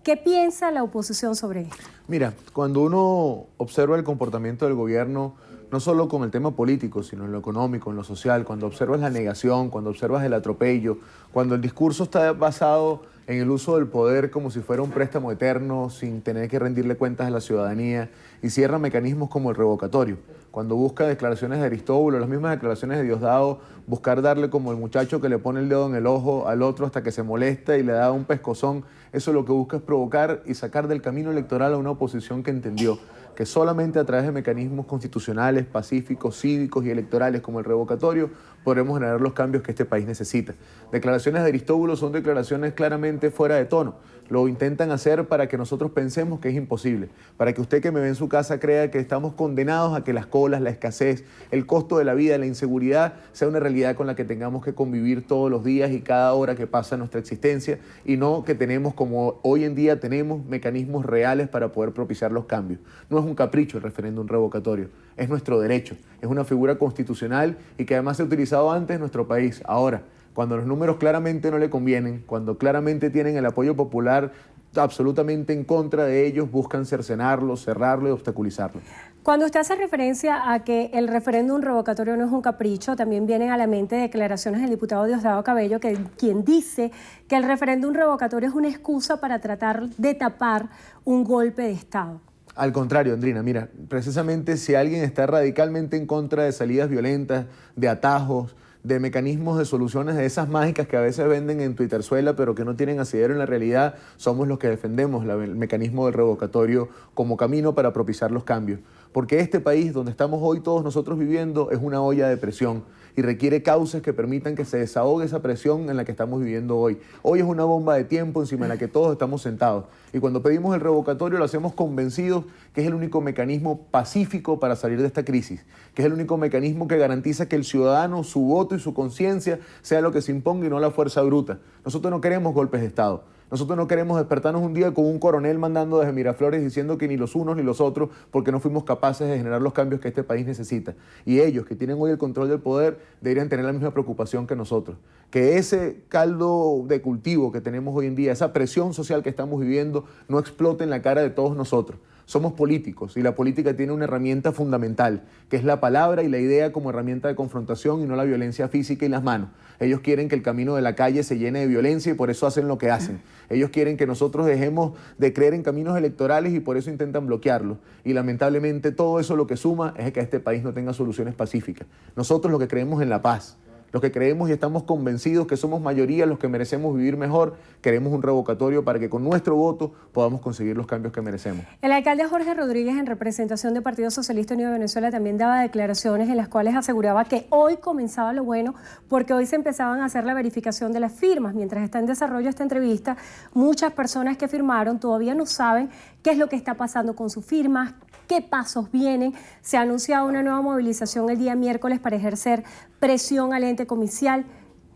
¿Qué piensa la oposición sobre esto? Mira, cuando uno observa el comportamiento del gobierno, no solo con el tema político, sino en lo económico, en lo social, cuando observas la negación, cuando observas el atropello, cuando el discurso está basado en el uso del poder como si fuera un préstamo eterno, sin tener que rendirle cuentas a la ciudadanía, y cierra mecanismos como el revocatorio. Cuando busca declaraciones de Aristóbulo, las mismas declaraciones de Diosdado, buscar darle como el muchacho que le pone el dedo en el ojo al otro hasta que se molesta y le da un pescozón, eso lo que busca es provocar y sacar del camino electoral a una oposición que entendió que solamente a través de mecanismos constitucionales, pacíficos, cívicos y electorales como el revocatorio podremos generar los cambios que este país necesita. Declaraciones de Aristóbulo son declaraciones claramente fuera de tono. Lo intentan hacer para que nosotros pensemos que es imposible, para que usted que me ve en su casa crea que estamos condenados a que las colas, la escasez, el costo de la vida, la inseguridad sea una realidad con la que tengamos que convivir todos los días y cada hora que pasa en nuestra existencia, y no que tenemos, como hoy en día tenemos, mecanismos reales para poder propiciar los cambios. No es un capricho el referéndum revocatorio, es nuestro derecho, es una figura constitucional y que además se ha utilizado antes en nuestro país. Ahora, cuando los números claramente no le convienen, cuando claramente tienen el apoyo popular absolutamente en contra de ellos, buscan cercenarlo, cerrarlo y obstaculizarlo. Cuando usted hace referencia a que el referéndum revocatorio no es un capricho, también vienen a la mente declaraciones del diputado Diosdado Cabello, quien dice que el referéndum revocatorio es una excusa para tratar de tapar un golpe de Estado. Al contrario, Andrina, mira, precisamente si alguien está radicalmente en contra de salidas violentas, de atajos, de mecanismos de soluciones de esas mágicas que a veces venden en Twitterzuela pero que no tienen asidero en la realidad, somos los que defendemos el mecanismo del revocatorio como camino para propiciar los cambios. Porque este país donde estamos hoy todos nosotros viviendo es una olla de presión y requiere cauces que permitan que se desahogue esa presión en la que estamos viviendo hoy. Hoy es una bomba de tiempo encima de la que todos estamos sentados. Y cuando pedimos el revocatorio lo hacemos convencidos que es el único mecanismo pacífico para salir de esta crisis, que es el único mecanismo que garantiza que el ciudadano, su voto y su conciencia sea lo que se imponga y no la fuerza bruta. Nosotros no queremos golpes de Estado. Nosotros no queremos despertarnos un día con un coronel mandando desde Miraflores diciendo que ni los unos ni los otros, porque no fuimos capaces de generar los cambios que este país necesita. Y ellos, que tienen hoy el control del poder, deberían tener la misma preocupación que nosotros. Que ese caldo de cultivo que tenemos hoy en día, esa presión social que estamos viviendo, no explote en la cara de todos nosotros. Somos políticos y la política tiene una herramienta fundamental, que es la palabra y la idea como herramienta de confrontación y no la violencia física y las manos. Ellos quieren que el camino de la calle se llene de violencia y por eso hacen lo que hacen. Ellos quieren que nosotros dejemos de creer en caminos electorales y por eso intentan bloquearlos. Y lamentablemente todo eso lo que suma es que este país no tenga soluciones pacíficas. Nosotros lo que creemos en la paz, los que creemos y estamos convencidos que somos mayoría los que merecemos vivir mejor, queremos un revocatorio para que con nuestro voto podamos conseguir los cambios que merecemos. El alcalde Jorge Rodríguez, en representación del Partido Socialista Unido de Venezuela, también daba declaraciones en las cuales aseguraba que hoy comenzaba lo bueno porque hoy se empezaban a hacer la verificación de las firmas. Mientras está en desarrollo esta entrevista, muchas personas que firmaron todavía no saben qué es lo que está pasando con sus firmas, qué pasos vienen. Se ha anunciado una nueva movilización el día miércoles para ejercer presión al ente comicial.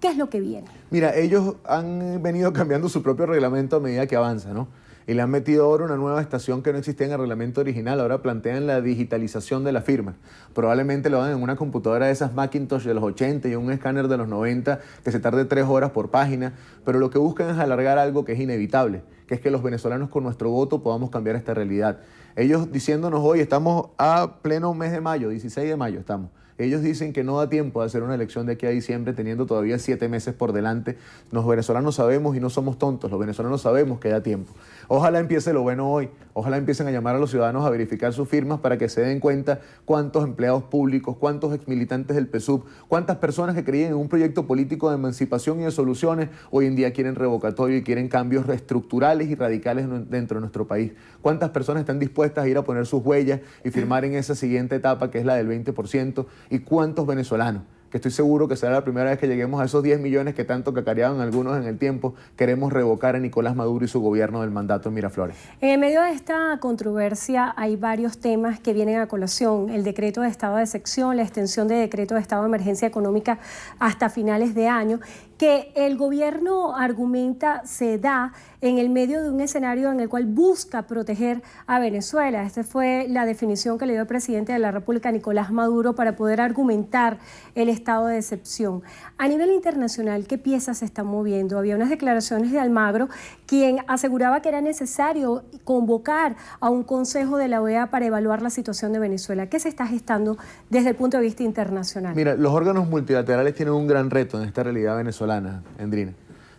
¿Qué es lo que viene? Mira, ellos han venido cambiando su propio reglamento a medida que avanza, ¿no? Y le han metido ahora una nueva estación que no existía en el reglamento original. Ahora plantean la digitalización de la firma. Probablemente lo hagan en una computadora de esas Macintosh de los 80 y un escáner de los 90 que se tarde 3 horas por página. Pero lo que buscan es alargar algo que es inevitable, que es que los venezolanos con nuestro voto podamos cambiar esta realidad. Ellos diciéndonos hoy, estamos a pleno mes de mayo, 16 de mayo estamos. Ellos dicen que no da tiempo de hacer una elección de aquí a diciembre teniendo todavía 7 meses por delante. Los venezolanos sabemos y no somos tontos, los venezolanos sabemos que da tiempo. Ojalá empiece lo bueno hoy, ojalá empiecen a llamar a los ciudadanos a verificar sus firmas para que se den cuenta cuántos empleados públicos, cuántos exmilitantes del PSUV, cuántas personas que creían en un proyecto político de emancipación y de soluciones, hoy en día quieren revocatorio y quieren cambios estructurales y radicales dentro de nuestro país. Cuántas personas están dispuestas a ir a poner sus huellas y firmar en esa siguiente etapa que es la del 20%, y cuántos venezolanos, que estoy seguro que será la primera vez que lleguemos a esos 10 millones que tanto cacareaban algunos en el tiempo, queremos revocar a Nicolás Maduro y su gobierno del mandato en Miraflores. En medio de esta controversia hay varios temas que vienen a colación: el decreto de estado de excepción, la extensión de decreto de estado de emergencia económica hasta finales de año. que el gobierno argumenta se da en el medio de un escenario en el cual busca proteger a Venezuela. Esta fue la definición que le dio el presidente de la República, Nicolás Maduro, para poder argumentar el estado de excepción. A nivel internacional, ¿qué piezas se están moviendo? Había unas declaraciones de Almagro, quien aseguraba que era necesario convocar a un consejo de la OEA para evaluar la situación de Venezuela. ¿Qué se está gestando desde el punto de vista internacional? Mira, los órganos multilaterales tienen un gran reto en esta realidad venezolana, Endrina.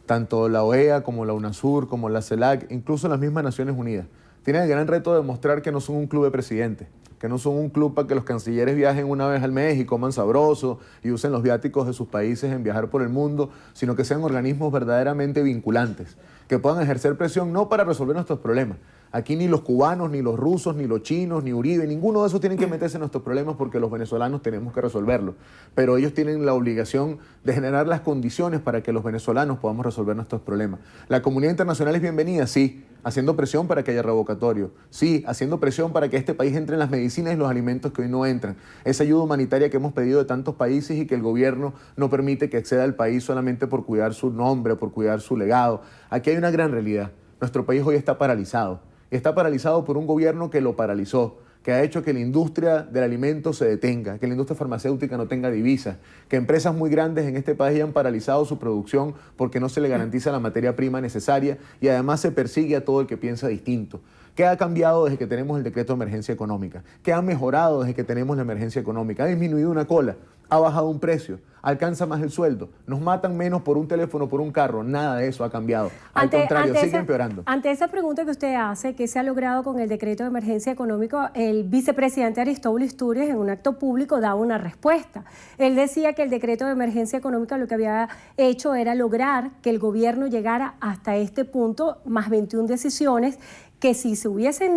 Tanto la OEA como la UNASUR, como la CELAC, incluso las mismas Naciones Unidas, tienen el gran reto de demostrar que no son un club de presidentes, que no son un club para que los cancilleres viajen una vez al mes y coman sabroso y usen los viáticos de sus países en viajar por el mundo, sino que sean organismos verdaderamente vinculantes, que puedan ejercer presión no para resolver nuestros problemas. Aquí ni los cubanos, ni los rusos, ni los chinos, ni Uribe, ninguno de esos tienen que meterse en nuestros problemas porque los venezolanos tenemos que resolverlos. Pero ellos tienen la obligación de generar las condiciones para que los venezolanos podamos resolver nuestros problemas. La comunidad internacional es bienvenida, sí, haciendo presión para que haya revocatorio, sí, haciendo presión para que este país entre en las medicinas y los alimentos que hoy no entran. Esa ayuda humanitaria que hemos pedido de tantos países y que el gobierno no permite que acceda al país solamente por cuidar su nombre, por cuidar su legado. Aquí hay una gran realidad. Nuestro país hoy está paralizado. Está paralizado por un gobierno que lo paralizó, que ha hecho que la industria del alimento se detenga, que la industria farmacéutica no tenga divisas, que empresas muy grandes en este país hayan paralizado su producción porque no se le garantiza la materia prima necesaria y además se persigue a todo el que piensa distinto. ¿Qué ha cambiado desde que tenemos el decreto de emergencia económica? ¿Qué ha mejorado desde que tenemos la emergencia económica? ¿Ha disminuido una cola? ¿Ha bajado un precio? ¿Alcanza más el sueldo? ¿Nos matan menos por un teléfono, por un carro? Nada de eso ha cambiado. Al contrario, sigue empeorando. Ante esa pregunta que usted hace, ¿qué se ha logrado con el decreto de emergencia económica? El vicepresidente Aristóbulo Isturiz, en un acto público, daba una respuesta. Él decía que el decreto de emergencia económica lo que había hecho era lograr que el gobierno llegara hasta este punto, más 21 decisiones, que si se hubiesen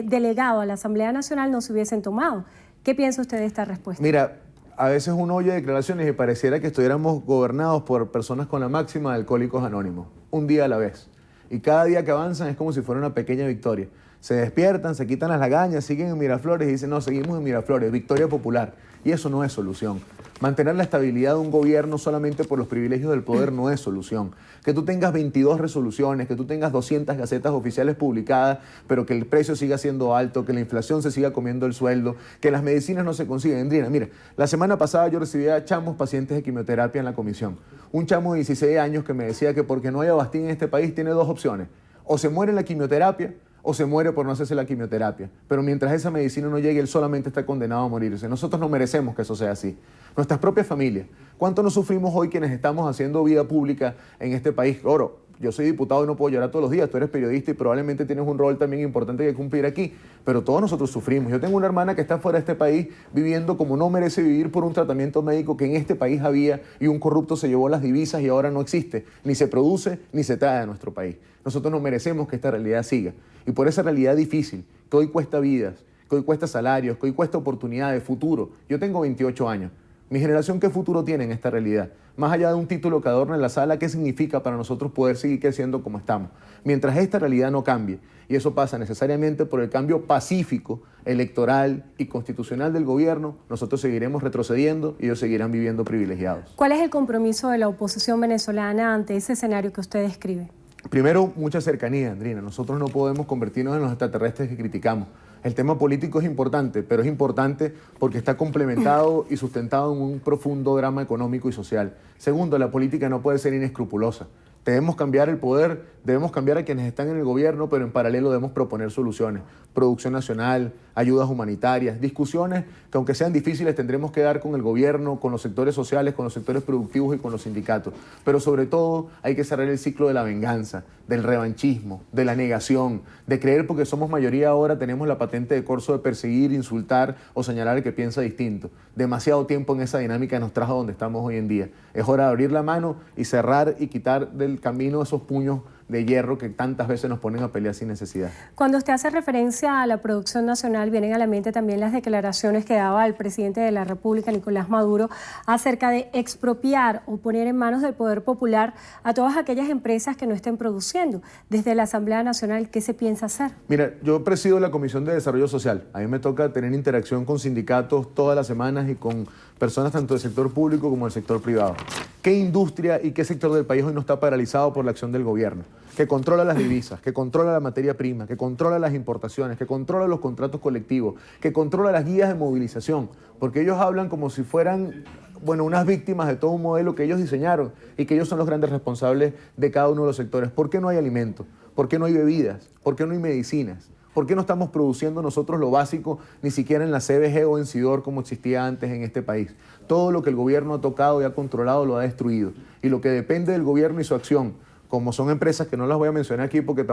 delegado a la Asamblea Nacional no se hubiesen tomado. ¿Qué piensa usted de esta respuesta? Mira, a veces uno oye declaraciones y pareciera que estuviéramos gobernados por personas con la máxima de Alcohólicos Anónimos, un día a la vez. Y cada día que avanzan es como si fuera una pequeña victoria. Se despiertan, se quitan las lagañas, siguen en Miraflores y dicen, no, seguimos en Miraflores, victoria popular. Y eso no es solución. Mantener la estabilidad de un gobierno solamente por los privilegios del poder no es solución. Que tú tengas 22 resoluciones, que tú tengas 200 gacetas oficiales publicadas, pero que el precio siga siendo alto, que la inflación se siga comiendo el sueldo, que las medicinas no se consiguen. Endrina, mira, la semana pasada yo recibía chamos pacientes de quimioterapia en la comisión. Un chamo de 16 años que me decía que porque no hay Avastin en este país tiene dos opciones. O se muere en la quimioterapia o se muere por no hacerse la quimioterapia. Pero mientras esa medicina no llegue, él solamente está condenado a morirse. Nosotros no merecemos que eso sea así. Nuestras propias familias. ¿Cuánto nos sufrimos hoy quienes estamos haciendo vida pública en este país? Oro, yo soy diputado y no puedo llorar todos los días. Tú eres periodista y probablemente tienes un rol también importante que cumplir aquí. Pero todos nosotros sufrimos. Yo tengo una hermana que está fuera de este país viviendo como no merece vivir por un tratamiento médico que en este país había y un corrupto se llevó las divisas y ahora no existe. Ni se produce ni se trae a nuestro país. Nosotros no merecemos que esta realidad siga. Y por esa realidad difícil, que hoy cuesta vidas, que hoy cuesta salarios, que hoy cuesta oportunidades, futuro. Yo tengo 28 años. Mi generación, ¿qué futuro tiene en esta realidad? Más allá de un título que adorna en la sala, ¿qué significa para nosotros poder seguir creciendo como estamos? Mientras esta realidad no cambie, y eso pasa necesariamente por el cambio pacífico, electoral y constitucional del gobierno, nosotros seguiremos retrocediendo y ellos seguirán viviendo privilegiados. ¿Cuál es el compromiso de la oposición venezolana ante ese escenario que usted describe? Primero, mucha cercanía, Andrina. Nosotros no podemos convertirnos en los extraterrestres que criticamos. El tema político es importante, pero es importante porque está complementado y sustentado en un profundo drama económico y social. Segundo, la política no puede ser inescrupulosa. Debemos cambiar el poder, debemos cambiar a quienes están en el gobierno, pero en paralelo debemos proponer soluciones. Producción nacional, ayudas humanitarias, discusiones que aunque sean difíciles tendremos que dar con el gobierno, con los sectores sociales, con los sectores productivos y con los sindicatos. Pero sobre todo hay que cerrar el ciclo de la venganza, del revanchismo, de la negación, de creer porque somos mayoría ahora tenemos la patente de corso de perseguir, insultar o señalar al que piensa distinto. Demasiado tiempo en esa dinámica nos trajo a donde estamos hoy en día. Es hora de abrir la mano y cerrar y quitar del camino esos puños de hierro que tantas veces nos ponen a pelear sin necesidad. Cuando usted hace referencia a la producción nacional, vienen a la mente también las declaraciones que daba el presidente de la República, Nicolás Maduro, acerca de expropiar o poner en manos del poder popular a todas aquellas empresas que no estén produciendo. Desde la Asamblea Nacional, ¿qué se piensa hacer? Mira, yo presido la Comisión de Desarrollo Social. A mí me toca tener interacción con sindicatos todas las semanas y con personas tanto del sector público como del sector privado. ¿Qué industria y qué sector del país hoy no está paralizado por la acción del gobierno? Que controla las divisas, que controla la materia prima, que controla las importaciones, que controla los contratos colectivos, que controla las guías de movilización, porque ellos hablan como si fueran, bueno, unas víctimas de todo un modelo que ellos diseñaron y que ellos son los grandes responsables de cada uno de los sectores. ¿Por qué no hay alimentos? ¿Por qué no hay bebidas? ¿Por qué no hay medicinas? ¿Por qué no estamos produciendo nosotros lo básico ni siquiera en la CBG o en Sidor como existía antes en este país? Todo lo que el gobierno ha tocado y ha controlado lo ha destruido. Y lo que depende del gobierno y su acción, como son empresas que no las voy a mencionar aquí porque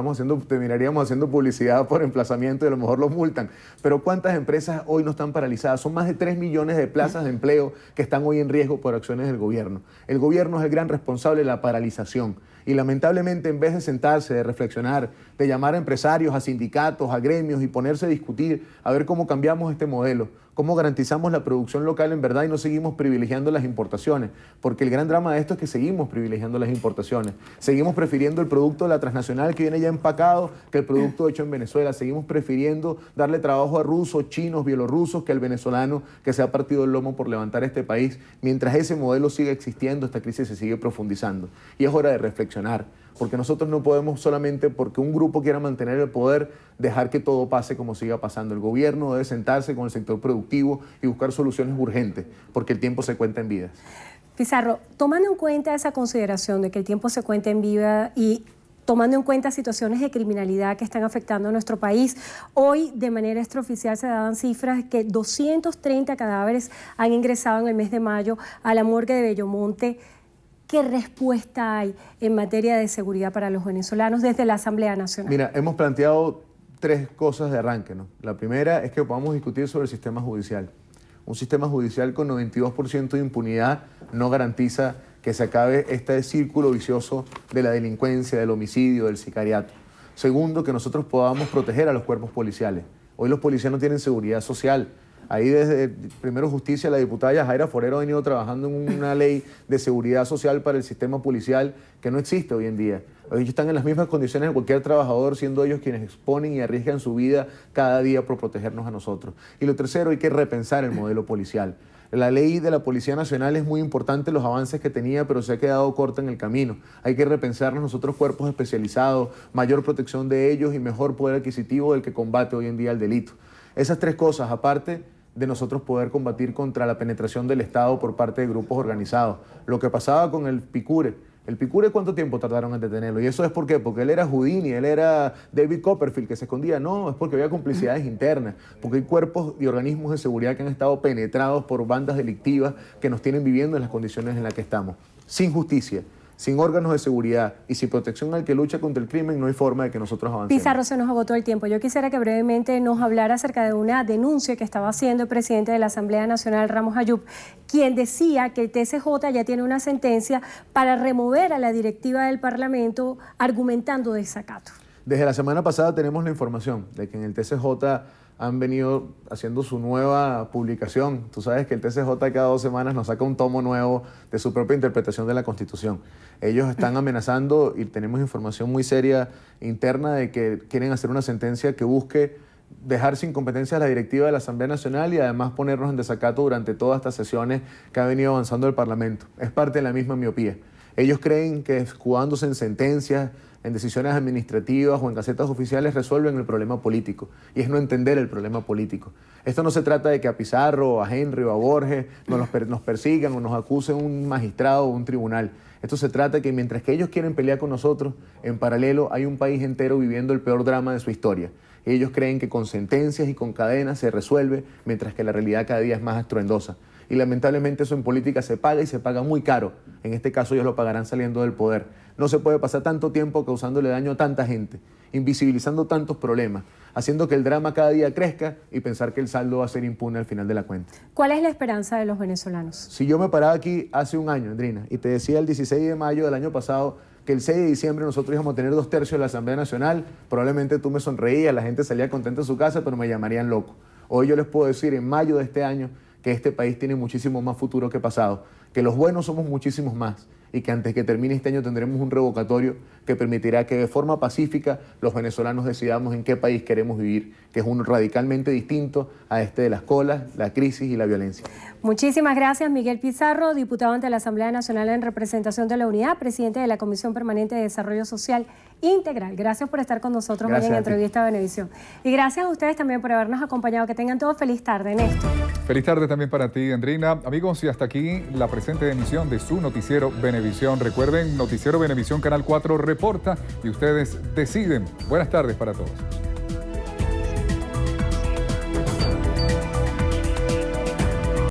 terminaríamos haciendo publicidad por emplazamiento y a lo mejor los multan, pero ¿cuántas empresas hoy no están paralizadas? Son más de 3 millones de plazas de empleo que están hoy en riesgo por acciones del gobierno. El gobierno es el gran responsable de la paralización y lamentablemente en vez de sentarse, de reflexionar, de llamar a empresarios, a sindicatos, a gremios y ponerse a discutir a ver cómo cambiamos este modelo, cómo garantizamos la producción local en verdad y no seguimos privilegiando las importaciones, porque el gran drama de esto es que seguimos privilegiando las importaciones, seguimos prefiriendo el producto de la transnacional que viene ya empacado que el producto hecho en Venezuela, seguimos prefiriendo darle trabajo a rusos, chinos, bielorrusos que al venezolano que se ha partido el lomo por levantar este país, mientras ese modelo sigue existiendo, esta crisis se sigue profundizando y es hora de reflexionar. Porque nosotros no podemos solamente porque un grupo quiera mantener el poder dejar que todo pase como siga pasando. El gobierno debe sentarse con el sector productivo y buscar soluciones urgentes, porque el tiempo se cuenta en vidas. Pizarro, tomando en cuenta esa consideración de que el tiempo se cuenta en vida y tomando en cuenta situaciones de criminalidad que están afectando a nuestro país, hoy de manera extraoficial se daban cifras que 230 cadáveres han ingresado en el mes de mayo a la morgue de Bellomonte. ¿Qué respuesta hay en materia de seguridad para los venezolanos desde la Asamblea Nacional? Mira, hemos planteado 3 cosas de arranque, ¿no? La primera es que podamos discutir sobre el sistema judicial. Un sistema judicial con 92% de impunidad no garantiza que se acabe este círculo vicioso de la delincuencia, del homicidio, del sicariato. Segundo, que nosotros podamos proteger a los cuerpos policiales. Hoy los policías no tienen seguridad social. Ahí desde Primero Justicia, la diputada Yajaira Forero ha venido trabajando en una ley de seguridad social para el sistema policial que no existe hoy en día. Ellos están en las mismas condiciones de cualquier trabajador, siendo ellos quienes exponen y arriesgan su vida cada día por protegernos a nosotros. Y lo tercero, hay que repensar el modelo policial. La ley de la Policía Nacional es muy importante, los avances que tenía, pero se ha quedado corta en el camino. Hay que repensarnos nosotros cuerpos especializados, mayor protección de ellos y mejor poder adquisitivo del que combate hoy en día el delito. Esas 3 cosas, aparte de nosotros poder combatir contra la penetración del Estado por parte de grupos organizados. Lo que pasaba con el Picure. El Picure, ¿cuánto tiempo tardaron en detenerlo? ¿Y eso es por qué? Porque él era Houdini, él era David Copperfield, que se escondía. No, es porque había complicidades internas, porque hay cuerpos y organismos de seguridad que han estado penetrados por bandas delictivas que nos tienen viviendo en las condiciones en las que estamos. Sin justicia, sin órganos de seguridad y sin protección al que lucha contra el crimen, no hay forma de que nosotros avancemos. Pizarro, se nos agotó el tiempo. Yo quisiera que brevemente nos hablara acerca de una denuncia que estaba haciendo el presidente de la Asamblea Nacional, Ramos Ayub, quien decía que el TCJ ya tiene una sentencia para remover a la directiva del Parlamento argumentando desacato. Desde la semana pasada tenemos la información de que en el TCJ han venido haciendo su nueva publicación. Tú sabes que el TCJ cada 2 semanas nos saca un tomo nuevo de su propia interpretación de la Constitución. Ellos están amenazando y tenemos información muy seria interna de que quieren hacer una sentencia que busque dejar sin competencia a la directiva de la Asamblea Nacional y además ponernos en desacato durante todas estas sesiones que ha venido avanzando el Parlamento. Es parte de la misma miopía. Ellos creen que escudándose en sentencias, en decisiones administrativas o en gacetas oficiales resuelven el problema político, y es no entender el problema político. Esto no se trata de que a Pizarro, a Henry o a Borges nos persigan o nos acusen un magistrado o un tribunal. Esto se trata de que mientras que ellos quieren pelear con nosotros, en paralelo hay un país entero viviendo el peor drama de su historia. Ellos creen que con sentencias y con cadenas se resuelve, mientras que la realidad cada día es más estruendosa. Y lamentablemente eso en política se paga y se paga muy caro. En este caso ellos lo pagarán saliendo del poder. No se puede pasar tanto tiempo causándole daño a tanta gente, invisibilizando tantos problemas, haciendo que el drama cada día crezca y pensar que el saldo va a ser impune al final de la cuenta. ¿Cuál es la esperanza de los venezolanos? Si yo me paraba aquí hace un año, Andrina, y te decía el 16 de mayo del año pasado que el 6 de diciembre nosotros íbamos a tener 2/3 de la Asamblea Nacional, probablemente tú me sonreías, la gente salía contenta de su casa, pero me llamarían loco. Hoy yo les puedo decir en mayo de este año que este país tiene muchísimo más futuro que pasado, que los buenos somos muchísimos más y que antes que termine este año tendremos un revocatorio que permitirá que de forma pacífica los venezolanos decidamos en qué país queremos vivir, que es uno radicalmente distinto a este de las colas, la crisis y la violencia. Muchísimas gracias, Miguel Pizarro, diputado ante la Asamblea Nacional en representación de la Unidad, presidente de la Comisión Permanente de Desarrollo Social Integral. Gracias por estar con nosotros hoy en Entrevista a Venevisión. Y gracias a ustedes también por habernos acompañado. Que tengan todos feliz tarde, Néstor. Feliz tarde también para ti, Andrina. Amigos, y hasta aquí la presente emisión de su noticiero Venevisión. Recuerden, Noticiero Venevisión Canal 4 reporta y ustedes deciden. Buenas tardes para todos.